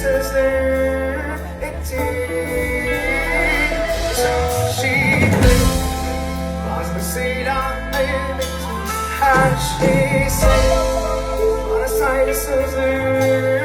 sözler ettin. Şaşırdım, fazlasıyla ayıp ettin. Her şeyi sen bana saygısızlık